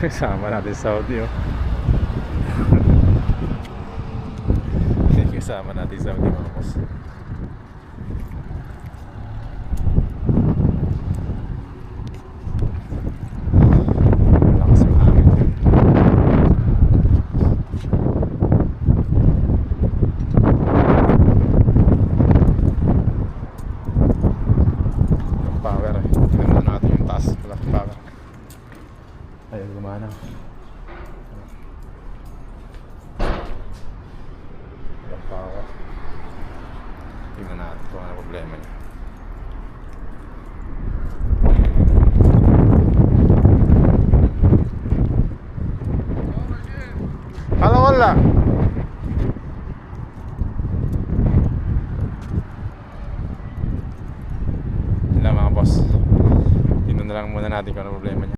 Kasama natin sa Saudi, oh. Kasama natin sa Saudi, mga boss. Lakas yung hangin. Yung power, eh. Tignan natin yung taas. Wala power. Ayun, gumana. Walang power. Tingnan natin kung ano problema niya. Halo, wala. Yun lang, mga boss. Tingnan na lang muna natin kung ano problema niya.